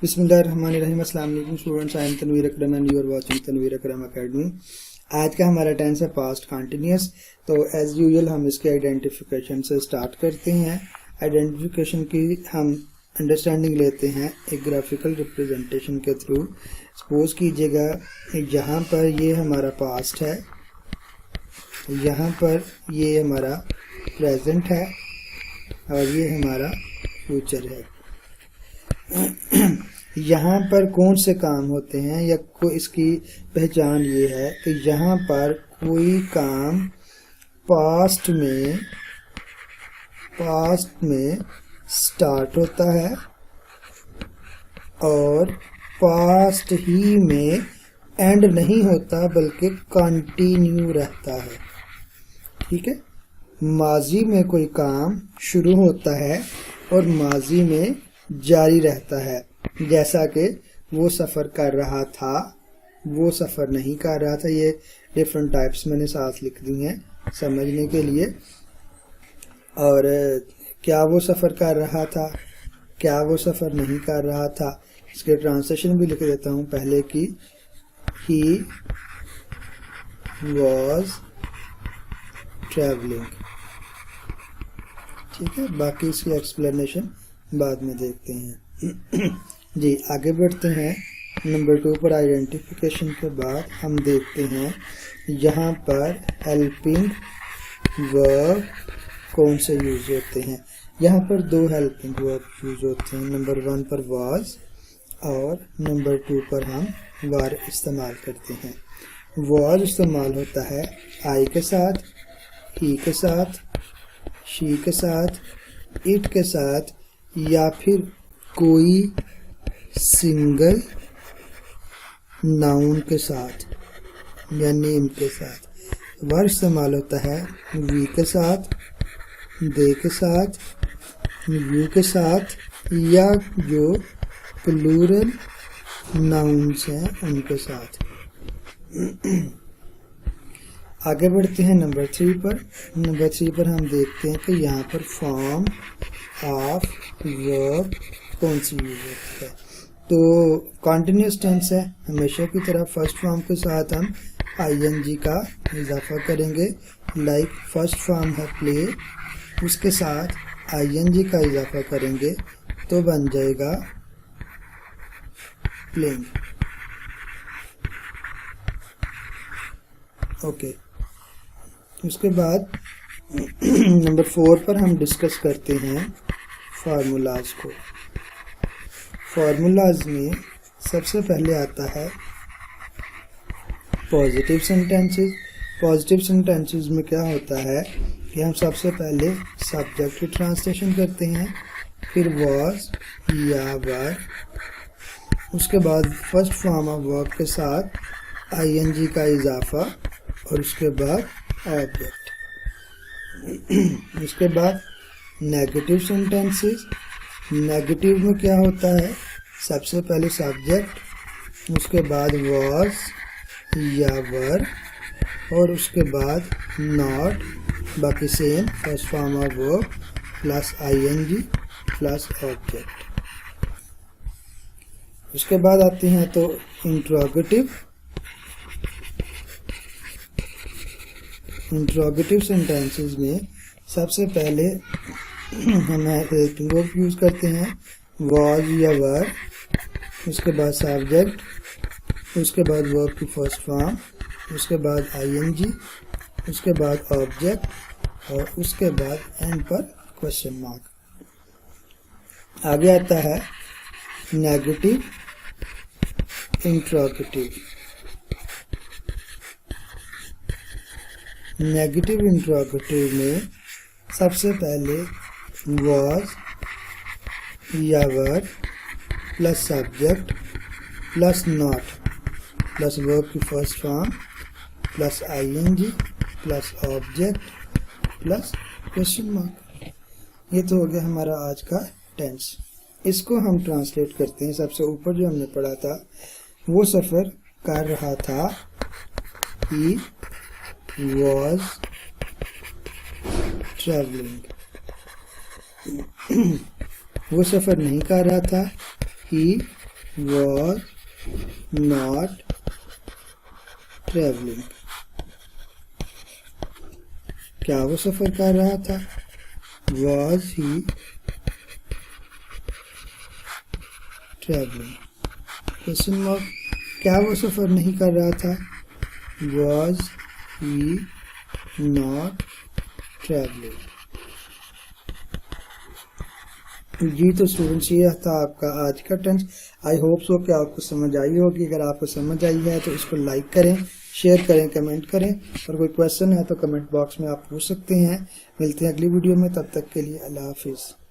बिस्मिल्लाहिर्रहमानिर्रहीम। अस्सलाम वालेकुम students, I am Tanveer Akram and you are watching Tanveer Akram academy. आज का हमारा टेंस है पास्ट कंटिन्यूस। तो एज यूजुअल हम इसके आइडेंटिफिकेशन से स्टार्ट करते हैं। आइडेंटिफिकेशन की हम अंडरस्टैंडिंग लेते हैं एक ग्राफिकल रिप्रेजेंटेशन के थ्रू। सपोज कीजिएगा यहाँ पर ये हमारा पास्ट है, यहाँ पर ये हमारा प्रेजेंट है और ये हमारा फ्यूचर है। यहाँ पर कौन से काम होते हैं या इसकी पहचान ये है कि यहाँ पर कोई काम पास्ट में स्टार्ट होता है और पास्ट ही में एंड नहीं होता बल्कि कंटिन्यू रहता है। ठीक है, माजी में कोई काम शुरू होता है और माजी में जारी रहता है। जैसा कि वो सफ़र कर रहा था, वो सफ़र नहीं कर रहा था। ये डिफरेंट टाइप्स मैंने साथ लिख दी हैं समझने के लिए। और क्या वो सफ़र कर रहा था, क्या वो सफ़र नहीं कर रहा था, इसके ट्रांसलेशन भी लिख देता हूँ पहले की। He was travelling. ठीक है, बाकी इसकी एक्सप्लेनेशन बाद में देखते हैं। जी आगे बढ़ते हैं। नंबर 2 पर आइडेंटिफिकेशन के बाद हम देखते हैं यहाँ पर हेल्पिंग वर्ब कौन से यूज होते हैं। यहाँ पर 2 हेल्पिंग वर्ब यूज होते हैं। नंबर 1 पर वाज और नंबर 2 पर हम वर इस्तेमाल करते हैं। वाज इस्तेमाल होता है आई के साथ, ही के साथ, शी के साथ, इट के साथ या फिर कोई सिंगल नाउन के साथ या नेम के साथ। वर इस्तेमाल होता है वी के साथ, दे के साथ, यू के साथ या जो प्लूरल नाउन्स हैं उनके साथ। आगे बढ़ते हैं नंबर 3 पर। नंबर 3 पर हम देखते हैं कि यहाँ पर फॉर्म ऑफ वर्ब कौन सी यूज होती है। तो कंटिन्यूस टेंस है, हमेशा की तरह फर्स्ट फॉर्म के साथ हम ing का इजाफा करेंगे। लाइक फर्स्ट फॉर्म है प्ले, उसके साथ ing का इजाफा करेंगे तो बन जाएगा प्लेइंग। ओके, उसके बाद नंबर 4 पर हम डिस्कस करते हैं फार्मूलाज को। फार्मूलाज में सबसे पहले आता है पॉजिटिव सेंटेंसेस। पॉजिटिव सेंटेंसेस में क्या होता है कि हम सबसे पहले सब्जेक्ट की ट्रांसलेशन करते हैं, फिर वाज या वर, उसके बाद फर्स्ट फॉर्म ऑफ वर्ब के साथ ing का इजाफा और उसके बाद ऑब्जेक्ट। उसके बाद नेगेटिव सेंटेंसेस। नेगेटिव में क्या होता है, सबसे पहले सब्जेक्ट, उसके बाद वाज या वर और उसके बाद नॉट, बाकी same first form of verb plus ing plus object. उसके बाद आते हैं तो इंट्रोगेटिव। इंट्रोगेटिव सेंटेंसेस में सबसे पहले हम हेल्पिंग वर्ब यूज करते हैं वाज या वर, उसके बाद सब्जेक्ट, उसके बाद वर्ब की फर्स्ट फॉर्म, उसके बाद ing, उसके बाद ऑब्जेक्ट और उसके बाद एंड पर क्वेश्चन मार्क। आगे आता है नेगेटिव इंट्रोगेटिव। नेगेटिव इंट्रोगेटिव में सबसे पहले वाज या were plus subject plus not plus verb की first form plus ing plus object plus question mark. ये तो हो गया हमारा आज का टेंस। इसको हम ट्रांसलेट करते हैं। सबसे ऊपर जो हमने पढ़ा था, वो सफ़र कर रहा था, ही was traveling। वो सफ़र नहीं कर रहा था, he was not traveling. क्या वो सफर कर रहा था? Was he traveling? Question mark, क्या वो सफर नहीं कर रहा था? Was he not traveling? जी तो स्टूडेंट्स, ये था आपका आज का टेंस। आई होप सो कि आपको समझ आई होगी। अगर आपको समझ आई है तो इसको लाइक करें, शेयर करें, कमेंट करें, और कोई क्वेश्चन है तो कमेंट बॉक्स में आप पूछ सकते हैं। मिलते हैं अगली वीडियो में, तब तक के लिए अल्लाह हाफिज़।